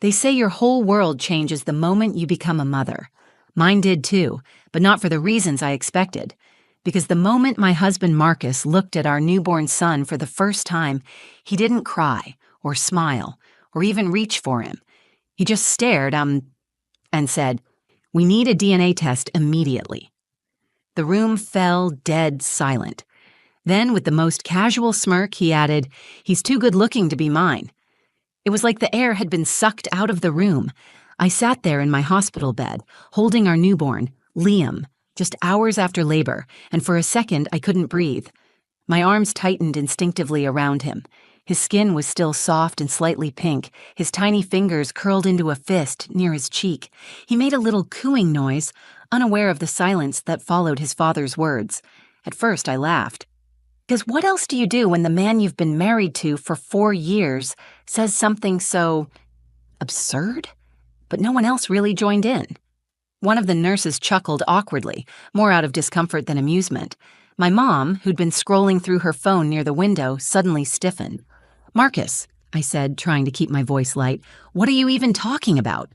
They say your whole world changes the moment you become a mother. Mine did too, but not for the reasons I expected. Because the moment my husband Marcus looked at our newborn son for the first time, he didn't cry or smile or even reach for him. He just stared and said, "We need a DNA test immediately." The room fell dead silent. Then, with the most casual smirk, he added, "He's too good looking to be mine." It was like the air had been sucked out of the room. I sat there in my hospital bed, holding our newborn, Liam, just hours after labor, and for a second I couldn't breathe. My arms tightened instinctively around him. His skin was still soft and slightly pink, his tiny fingers curled into a fist near his cheek. He made a little cooing noise, unaware of the silence that followed his father's words. At first I laughed. Because what else do you do when the man you've been married to for 4 years says something so absurd? But no one else really joined in. One of the nurses chuckled awkwardly, more out of discomfort than amusement. My mom, who'd been scrolling through her phone near the window, suddenly stiffened. "Marcus," I said, trying to keep my voice light, "what are you even talking about?"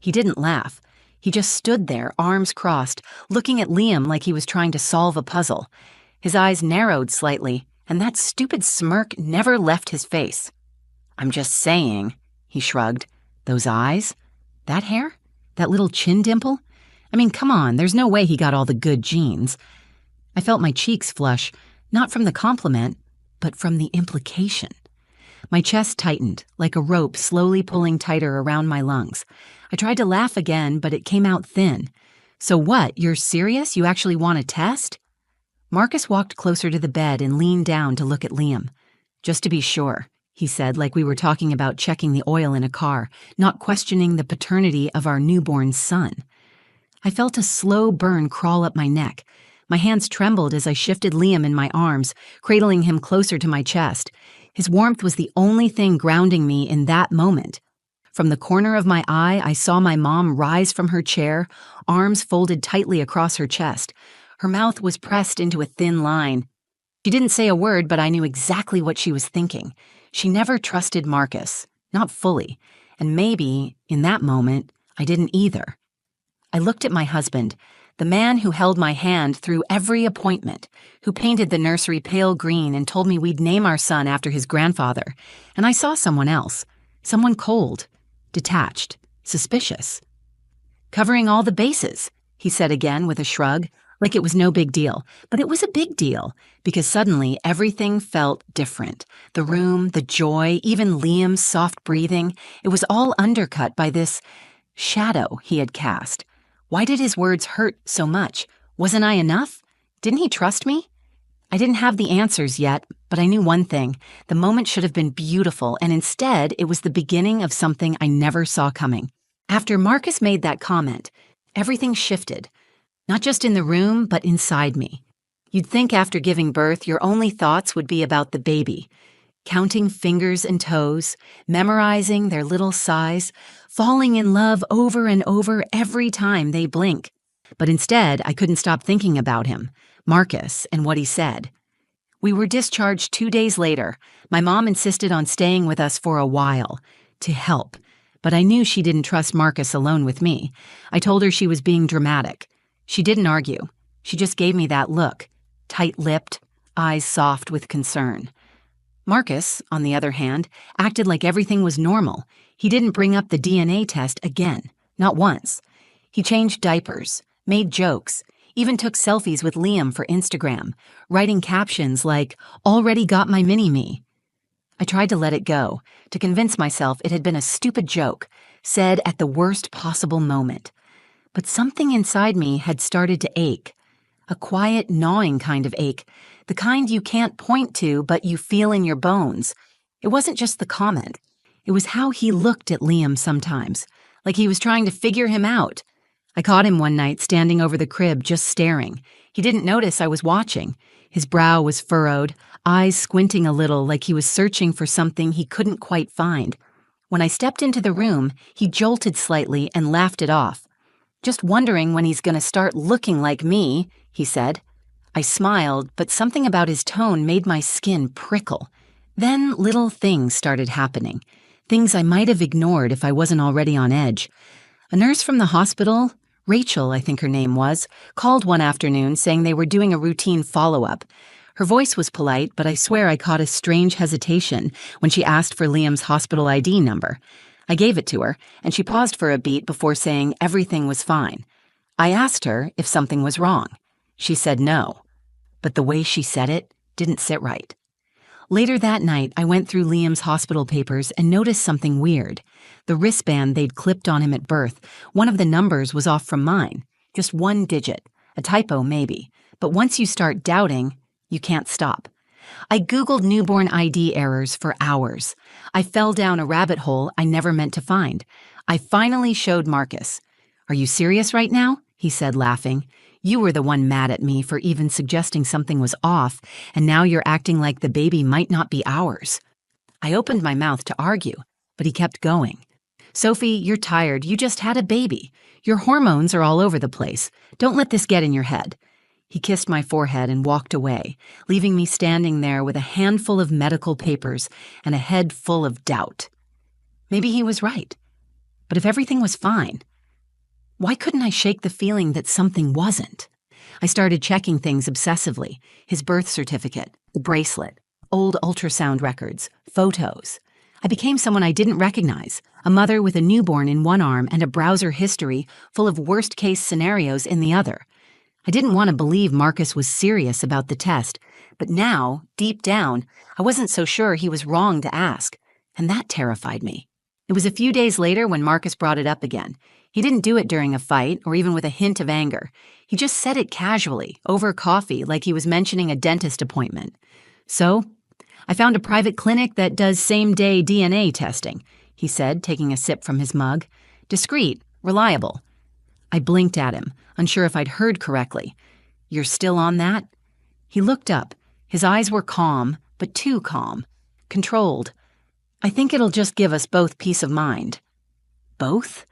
He didn't laugh. He just stood there, arms crossed, looking at Liam like he was trying to solve a puzzle. His eyes narrowed slightly, and that stupid smirk never left his face. "I'm just saying," he shrugged. "Those eyes? That hair? That little chin dimple? I mean, come on, there's no way he got all the good genes." I felt my cheeks flush, not from the compliment, but from the implication. My chest tightened, like a rope slowly pulling tighter around my lungs. I tried to laugh again, but it came out thin. "So what, you're serious? You actually want a test?" Marcus walked closer to the bed and leaned down to look at Liam. "Just to be sure," he said, like we were talking about checking the oil in a car, not questioning the paternity of our newborn son. I felt a slow burn crawl up my neck. My hands trembled as I shifted Liam in my arms, cradling him closer to my chest. His warmth was the only thing grounding me in that moment. From the corner of my eye, I saw my mom rise from her chair, arms folded tightly across her chest. Her mouth was pressed into a thin line. She didn't say a word, but I knew exactly what she was thinking. She never trusted Marcus, not fully, and maybe, in that moment, I didn't either. I looked at my husband, the man who held my hand through every appointment, who painted the nursery pale green and told me we'd name our son after his grandfather, and I saw someone else, someone cold, detached, suspicious. "Covering all the bases," he said again with a shrug, like it was no big deal. But it was a big deal, because suddenly everything felt different. The room, the joy, even Liam's soft breathing, it was all undercut by this shadow he had cast. Why did his words hurt so much? Wasn't I enough? Didn't he trust me? I didn't have the answers yet, but I knew one thing. The moment should have been beautiful, and instead it was the beginning of something I never saw coming. After Marcus made that comment, everything shifted. Not just in the room, but inside me. You'd think after giving birth, your only thoughts would be about the baby. Counting fingers and toes, memorizing their little size, falling in love over and over every time they blink. But instead, I couldn't stop thinking about him, Marcus, and what he said. We were discharged 2 days later. My mom insisted on staying with us for a while, to help. But I knew she didn't trust Marcus alone with me. I told her she was being dramatic. She didn't argue. She just gave me that look, tight-lipped, eyes soft with concern. Marcus, on the other hand, acted like everything was normal. He didn't bring up the DNA test again, not once. He changed diapers, made jokes, even took selfies with Liam for Instagram, writing captions like, "Already got my mini-me." I tried to let it go, to convince myself it had been a stupid joke, said at the worst possible moment. But something inside me had started to ache. A quiet, gnawing kind of ache. The kind you can't point to, but you feel in your bones. It wasn't just the comment. It was how he looked at Liam sometimes, like he was trying to figure him out. I caught him one night standing over the crib, just staring. He didn't notice I was watching. His brow was furrowed, eyes squinting a little like he was searching for something he couldn't quite find. When I stepped into the room, he jolted slightly and laughed it off. "Just wondering when he's gonna start looking like me," he said. I smiled, but something about his tone made my skin prickle. Then little things started happening. things I might have ignored if I wasn't already on edge. A nurse from the hospital, Rachel, I think her name was, called one afternoon saying they were doing a routine follow-up. Her voice was polite, but I swear I caught a strange hesitation when she asked for Liam's hospital ID number. I gave it to her, and she paused for a beat before saying everything was fine. I asked her if something was wrong. She said no, but the way she said it didn't sit right. Later that night, I went through Liam's hospital papers and noticed something weird. The wristband they'd clipped on him at birth, one of the numbers was off from mine. Just one digit. A typo, maybe. But once you start doubting, you can't stop. I Googled newborn ID errors for hours. I fell down a rabbit hole I never meant to find. I finally showed Marcus. "Are you serious right now?" he said, laughing. "You were the one mad at me for even suggesting something was off, and now you're acting like the baby might not be ours." I opened my mouth to argue, but he kept going. "Sophie, you're tired. You just had a baby. Your hormones are all over the place. Don't let this get in your head." He kissed my forehead and walked away, leaving me standing there with a handful of medical papers and a head full of doubt. Maybe he was right. But if everything was fine, why couldn't I shake the feeling that something wasn't? I started checking things obsessively. His birth certificate, the bracelet, old ultrasound records, photos. I became someone I didn't recognize, a mother with a newborn in one arm and a browser history full of worst-case scenarios in the other. I didn't want to believe Marcus was serious about the test, but now, deep down, I wasn't so sure he was wrong to ask, and that terrified me. It was a few days later when Marcus brought it up again. He didn't do it during a fight or even with a hint of anger. He just said it casually, over coffee, like he was mentioning a dentist appointment. "So, I found a private clinic that does same-day DNA testing," he said, taking a sip from his mug. "Discreet, reliable." I blinked at him, unsure if I'd heard correctly. "You're still on that?" He looked up. His eyes were calm, but too calm. Controlled. "I think it'll just give us both peace of mind." "Both?"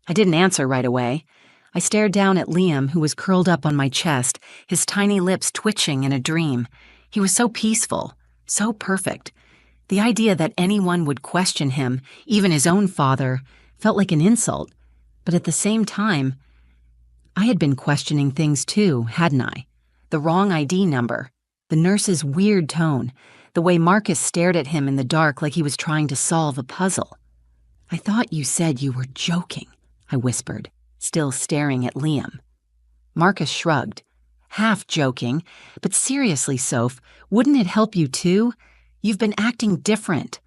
I didn't answer right away. I stared down at Liam, who was curled up on my chest, his tiny lips twitching in a dream. He was so peaceful, so perfect. The idea that anyone would question him, even his own father, felt like an insult. But at the same time, I had been questioning things too, hadn't I? The wrong ID number, the nurse's weird tone, the way Marcus stared at him in the dark like he was trying to solve a puzzle. "I thought you said you were joking," I whispered, still staring at Liam. Marcus shrugged. "Half joking, but seriously, Soph, wouldn't it help you too? You've been acting different,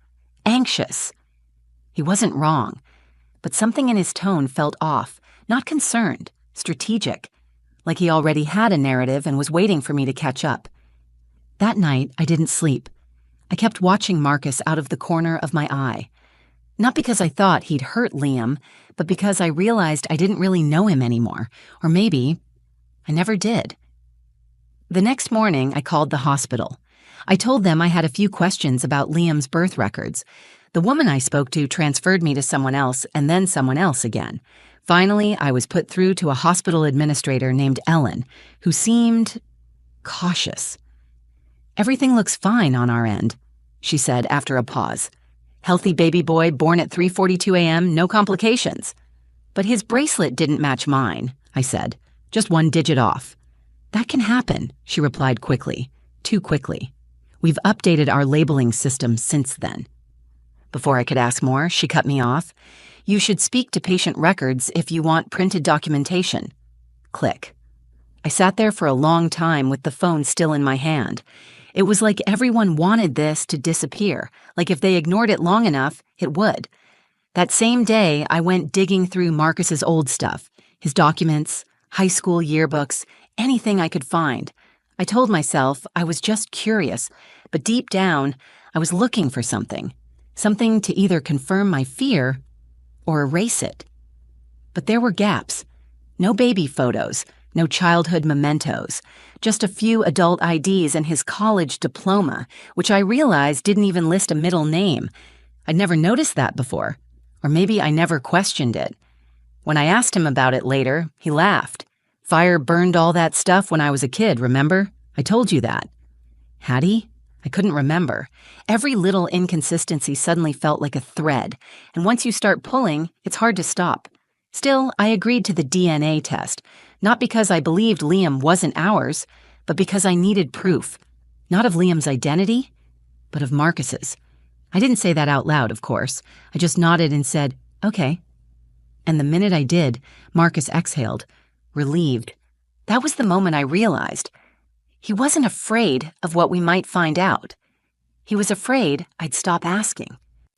anxious." He wasn't wrong, but something in his tone felt off, not concerned, strategic, like he already had a narrative and was waiting for me to catch up. That night, I didn't sleep. I kept watching Marcus out of the corner of my eye. Not because I thought he'd hurt Liam, but because I realized I didn't really know him anymore, or maybe I never did. The next morning, I called the hospital. I told them I had a few questions about Liam's birth records. The woman I spoke to transferred me to someone else and then someone else again. Finally, I was put through to a hospital administrator named Ellen, who seemed cautious. "Everything looks fine on our end," she said after a pause. "Healthy baby boy born at 3:42 a.m., no complications." "But his bracelet didn't match mine," I said, "just one digit off." "That can happen," she replied quickly, too quickly. "We've updated our labeling system since then." Before I could ask more, she cut me off. "You should speak to patient records if you want printed documentation." Click. I sat there for a long time with the phone still in my hand. It was like everyone wanted this to disappear, like if they ignored it long enough, it would. That same day, I went digging through Marcus's old stuff, his documents, high school yearbooks, anything I could find. I told myself I was just curious, but deep down, I was looking for something to either confirm my fear or erase it. But there were gaps. No baby photos, no childhood mementos, just a few adult IDs and his college diploma, which I realized didn't even list a middle name. I'd never noticed that before, or maybe I never questioned it. When I asked him about it later, he laughed. "Fire burned all that stuff when I was a kid, remember? I told you that." "Had he?" I couldn't remember. Every little inconsistency suddenly felt like a thread, and once you start pulling, it's hard to stop. Still, I agreed to the DNA test, not because I believed Liam wasn't ours, but because I needed proof. Not of Liam's identity, but of Marcus's. I didn't say that out loud, of course. I just nodded and said, "Okay." And the minute I did, Marcus exhaled, relieved. That was the moment I realized. He wasn't afraid of what we might find out. He was afraid I'd stop asking.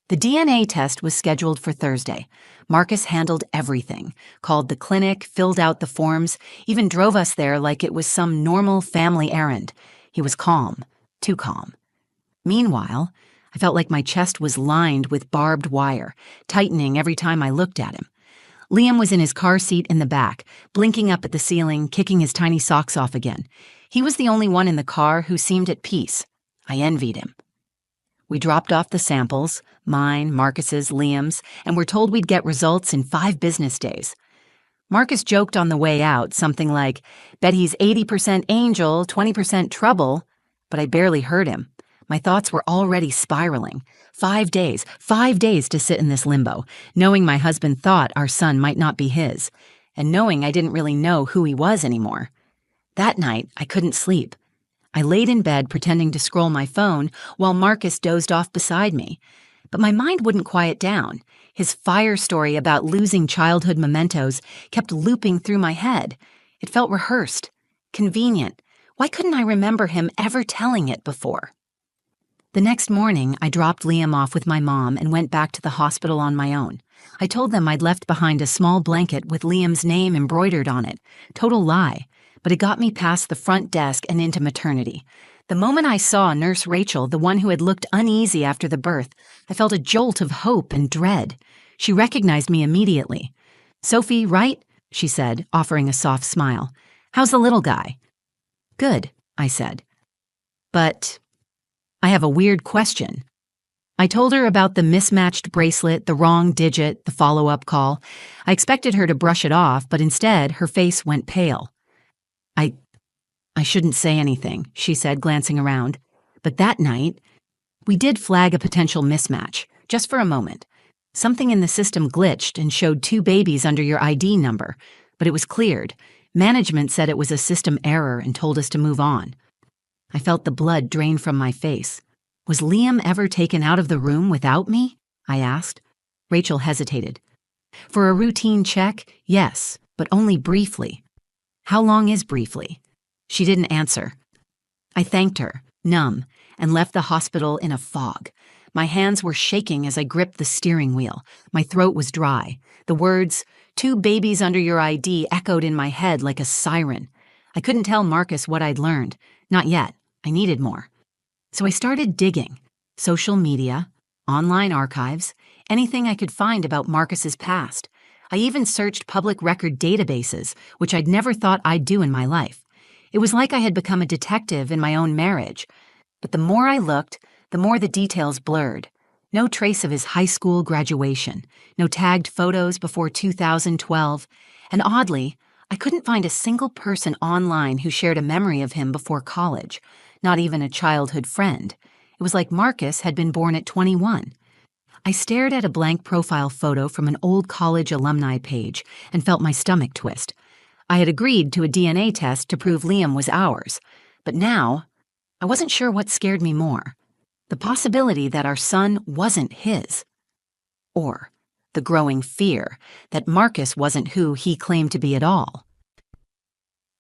The DNA test was scheduled for Thursday. Marcus handled everything, called the clinic, filled out the forms, even drove us there like it was some normal family errand. He was calm, too calm. Meanwhile, I felt like my chest was lined with barbed wire, tightening every time I looked at him. Liam was in his car seat in the back, blinking up at the ceiling, kicking his tiny socks off again. He was the only one in the car who seemed at peace. I envied him. We dropped off the samples, mine, Marcus's, Liam's, and were told we'd get results in 5 business days. Marcus joked on the way out, something like, "Bet he's 80% angel, 20% trouble," but I barely heard him. My thoughts were already spiraling. 5 days to sit in this limbo, knowing my husband thought our son might not be his, and knowing I didn't really know who he was anymore. That night, I couldn't sleep. I laid in bed pretending to scroll my phone while Marcus dozed off beside me. But my mind wouldn't quiet down. His fire story about losing childhood mementos kept looping through my head. It felt rehearsed, convenient. Why couldn't I remember him ever telling it before? The next morning, I dropped Liam off with my mom and went back to the hospital on my own. I told them I'd left behind a small blanket with Liam's name embroidered on it. Total lie, but it got me past the front desk and into maternity. The moment I saw Nurse Rachel, the one who had looked uneasy after the birth, I felt a jolt of hope and dread. She recognized me immediately. "Sophie, right?" she said, offering a soft smile. "How's the little guy?" "Good," I said. "But I have a weird question." I told her about the mismatched bracelet, the wrong digit, the follow-up call. I expected her to brush it off, but instead her face went pale. I shouldn't say anything," she said, glancing around. But that night, we did flag a potential mismatch, just for a moment. Something in the system glitched and showed 2 babies under your ID number, but it was cleared. Management said it was a system error and told us to move on. I felt the blood drain from my face. "Was Liam ever taken out of the room without me?" I asked. Rachel hesitated. "For a routine check, yes, but only briefly." "How long is briefly?" She didn't answer. I thanked her, numb, and left the hospital in a fog. My hands were shaking as I gripped the steering wheel. My throat was dry. The words, "2 babies under your ID," echoed in my head like a siren. I couldn't tell Marcus what I'd learned. Not yet. I needed more. So I started digging. Social media, online archives, anything I could find about Marcus's past. I even searched public record databases, which I'd never thought I'd do in my life. It was like I had become a detective in my own marriage. But the more I looked, the more the details blurred. No trace of his high school graduation, no tagged photos before 2012, and oddly, I couldn't find a single person online who shared a memory of him before college, not even a childhood friend. It was like Marcus had been born at 21. I stared at a blank profile photo from an old college alumni page and felt my stomach twist. I had agreed to a DNA test to prove Liam was ours, but now I wasn't sure what scared me more. The possibility that our son wasn't his, or the growing fear that Marcus wasn't who he claimed to be at all.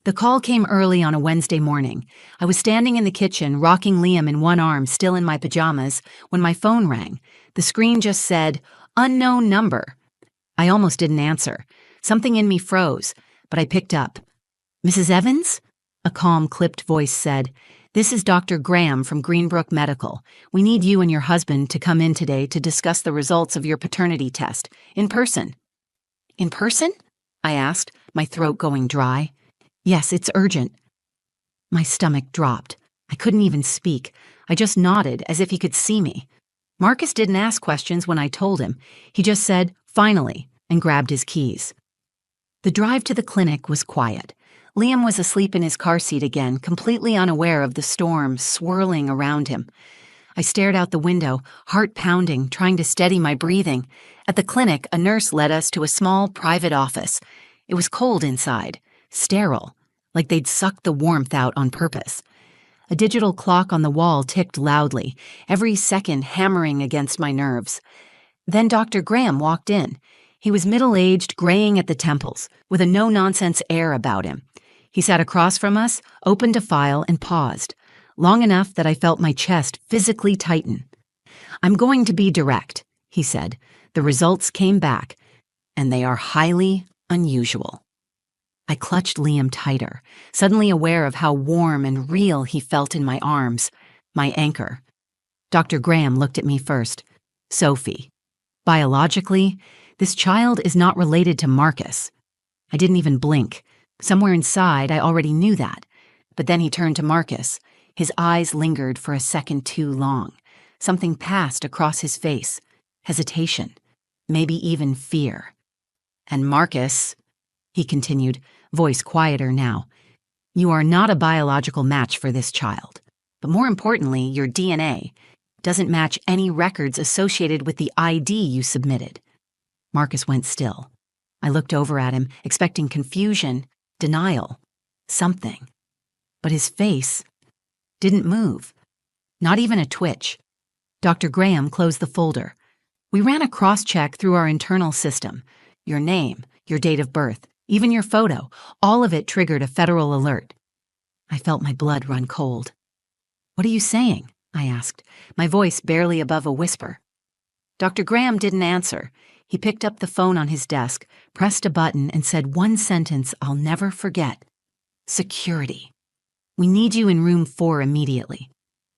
The call came early on a Wednesday morning. I was standing in the kitchen, rocking Liam in one arm, still in my pajamas, when my phone rang. The screen just said, "Unknown number." I almost didn't answer. Something in me froze, but I picked up. "Mrs. Evans?" A calm, clipped voice said, "This is Dr. Graham from Greenbrook Medical. We need you and your husband to come in today to discuss the results of your paternity test, in person." "In person?" I asked, my throat going dry. "Yes, it's urgent." My stomach dropped. I couldn't even speak. I just nodded as if he could see me. Marcus didn't ask questions when I told him. He just said, "Finally," and grabbed his keys. The drive to the clinic was quiet. Liam was asleep in his car seat again, completely unaware of the storm swirling around him. I stared out the window, heart pounding, trying to steady my breathing. At the clinic, a nurse led us to a small private office. It was cold inside, sterile, like they'd sucked the warmth out on purpose. A digital clock on the wall ticked loudly, every second hammering against my nerves. Then Dr. Graham walked in. He was middle-aged, graying at the temples, with a no-nonsense air about him. He sat across from us, opened a file, and paused, long enough that I felt my chest physically tighten. "I'm going to be direct," he said. "The results came back, and they are highly unusual." I clutched Liam tighter, suddenly aware of how warm and real he felt in my arms, my anchor. Dr. Graham looked at me first. "Sophie, biologically, this child is not related to Marcus." I didn't even blink. Somewhere inside, I already knew that. But then he turned to Marcus. His eyes lingered for a second too long. Something passed across his face. Hesitation. Maybe even fear. "And Marcus," he continued, voice quieter now, "you are not a biological match for this child. But more importantly, your DNA doesn't match any records associated with the ID you submitted." Marcus went still. I looked over at him, expecting confusion, denial, something. But his face didn't move. Not even a twitch. Dr. Graham closed the folder. We ran a cross-check through our internal system. Your name, your date of birth, even your photo, all of it triggered a federal alert. I felt my blood run cold. "What are you saying?" I asked, my voice barely above a whisper. Dr. Graham didn't answer. He picked up the phone on his desk, pressed a button, and said one sentence I'll never forget. "Security. We need you in room 4 immediately."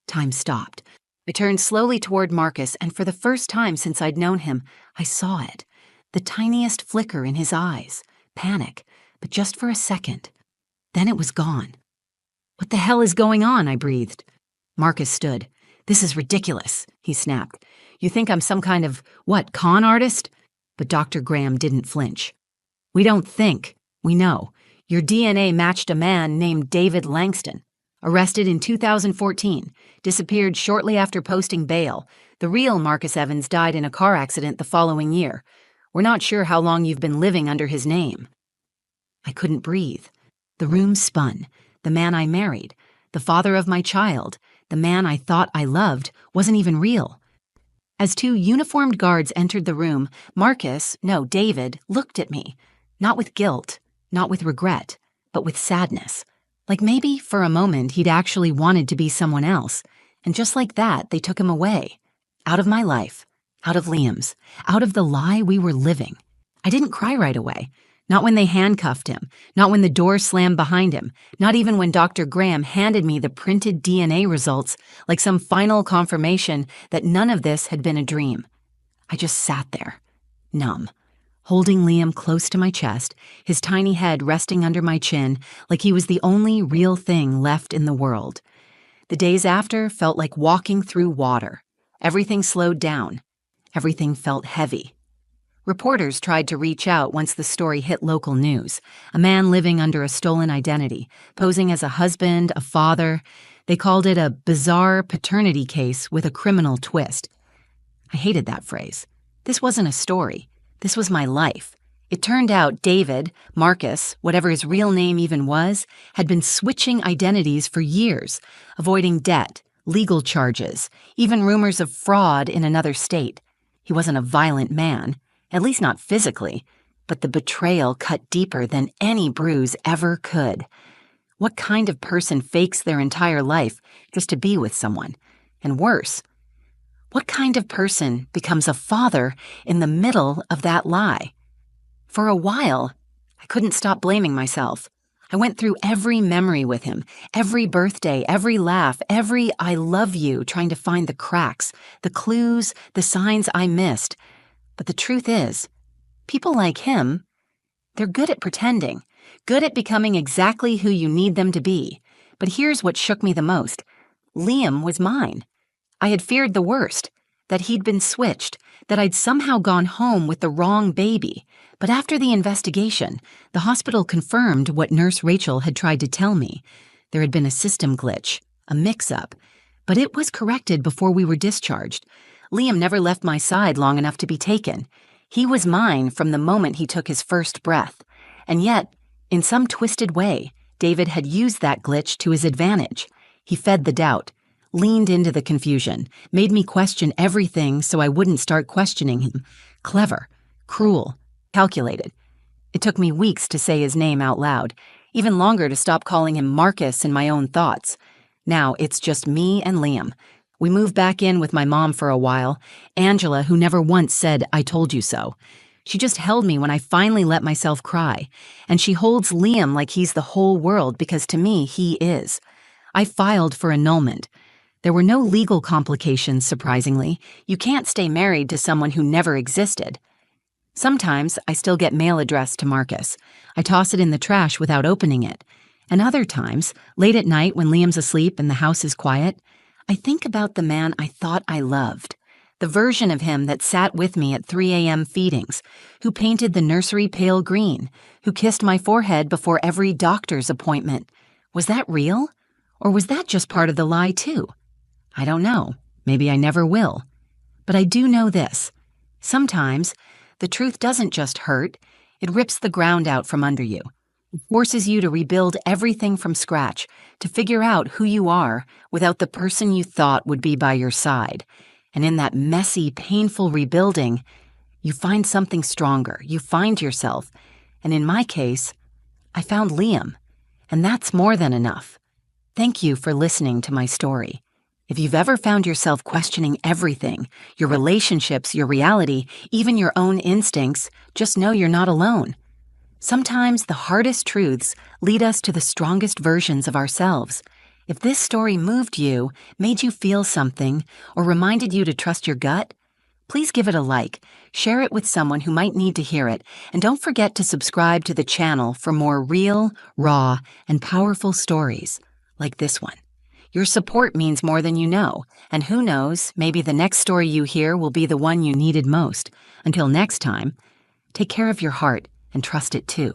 Time stopped. I turned slowly toward Marcus, and for the first time since I'd known him, I saw it. The tiniest flicker in his eyes. Panic, but just for a second. Then it was gone. "What the hell is going on?" I breathed. Marcus stood. "This is ridiculous," he snapped. "You think I'm some kind of, con artist?" But Dr. Graham didn't flinch. "We don't think. We know. Your DNA matched a man named David Langston. Arrested in 2014. Disappeared shortly after posting bail. The real Marcus Evans died in a car accident the following year. We're not sure how long you've been living under his name." I couldn't breathe. The room spun. The man I married, the father of my child, the man I thought I loved, wasn't even real. As 2 uniformed guards entered the room, David, looked at me. Not with guilt, not with regret, but with sadness. Like maybe, for a moment, he'd actually wanted to be someone else. And just like that, they took him away. Out of my life. Out of Liam's. Out of the lie we were living. I didn't cry right away. Not when they handcuffed him. Not when the door slammed behind him. Not even when Dr. Graham handed me the printed DNA results like some final confirmation that none of this had been a dream. I just sat there, numb, holding Liam close to my chest, his tiny head resting under my chin like he was the only real thing left in the world. The days after felt like walking through water. Everything slowed down. Everything felt heavy. Reporters tried to reach out once the story hit local news. A man living under a stolen identity, posing as a husband, a father. They called it a bizarre paternity case with a criminal twist. I hated that phrase. This wasn't a story. This was my life. It turned out David, Marcus, whatever his real name even was, had been switching identities for years, avoiding debt, legal charges, even rumors of fraud in another state. He wasn't a violent man. At least not physically, but the betrayal cut deeper than any bruise ever could. What kind of person fakes their entire life just to be with someone? And worse, what kind of person becomes a father in the middle of that lie? For a while, I couldn't stop blaming myself. I went through every memory with him, every birthday, every laugh, every I love you, trying to find the cracks, the clues, the signs I missed. But the truth is, people like him, they're good at pretending, good at becoming exactly who you need them to be. But here's what shook me the most. Liam was mine. I had feared the worst, that he'd been switched, that I'd somehow gone home with the wrong baby. But after the investigation, the hospital confirmed what Nurse Rachel had tried to tell me. There had been a system glitch, a mix-up, but it was corrected before we were discharged. Liam never left my side long enough to be taken. He was mine from the moment he took his first breath. And yet, in some twisted way, David had used that glitch to his advantage. He fed the doubt, leaned into the confusion, made me question everything so I wouldn't start questioning him. Clever, cruel, calculated. It took me weeks to say his name out loud, even longer to stop calling him Marcus in my own thoughts. Now it's just me and Liam. We moved back in with my mom for a while, Angela, who never once said, "I told you so." She just held me when I finally let myself cry, and she holds Liam like he's the whole world because to me, he is. I filed for annulment. There were no legal complications, surprisingly. You can't stay married to someone who never existed. Sometimes I still get mail addressed to Marcus. I toss it in the trash without opening it. And other times, late at night when Liam's asleep and the house is quiet, I think about the man I thought I loved, the version of him that sat with me at 3 a.m. feedings, who painted the nursery pale green, who kissed my forehead before every doctor's appointment. Was that real? Or was that just part of the lie too? I don't know. Maybe I never will. But I do know this. Sometimes, the truth doesn't just hurt, it rips the ground out from under you. It forces you to rebuild everything from scratch, to figure out who you are without the person you thought would be by your side. And in that messy, painful rebuilding, you find something stronger. You find yourself. And in my case, I found Liam. And that's more than enough. Thank you for listening to my story. If you've ever found yourself questioning everything, your relationships, your reality, even your own instincts, just know you're not alone. Sometimes the hardest truths lead us to the strongest versions of ourselves. If this story moved you, made you feel something, or reminded you to trust your gut, please give it a like, share it with someone who might need to hear it, and don't forget to subscribe to the channel for more real, raw, and powerful stories like this one. Your support means more than you know, and who knows, maybe the next story you hear will be the one you needed most. Until next time, take care of your heart and trust it too.